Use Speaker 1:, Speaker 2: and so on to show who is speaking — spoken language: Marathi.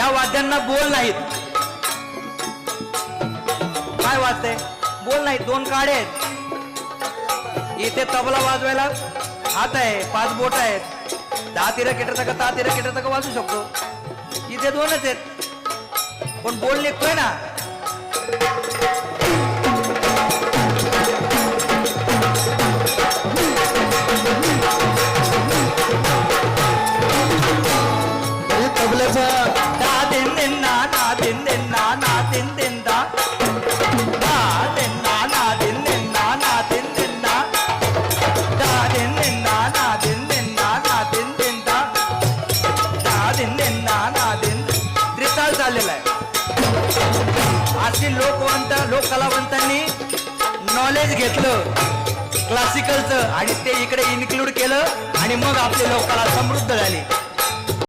Speaker 1: या वाद्यांना बोल नाहीत. काय वाजतंय? बोल नाहीत. दोन काडे आहेत. इथे तबला वाजवायला हात आहे, 5 बोट आहेत. 10 तिरक वाजू शकतो. इथे 2च आहेत, पण बोल निघतोय ना.
Speaker 2: तबल्याचा
Speaker 1: ना दिन दिन ना दिन दिन ना दिन दिन दा दिन ना दिन दिन ना दिन दिन ना दिन दिन ना दिन दिन ना दिन दिन दा दिन दिन ना दिन त्रिताल चाललेला आहे. अशी लोक कलावंतांनी नॉलेज घेतलं क्लासिकलचं आणि ते इकडे इन्क्लूड केलं आणि मग आपली लोककला समृद्ध झाली.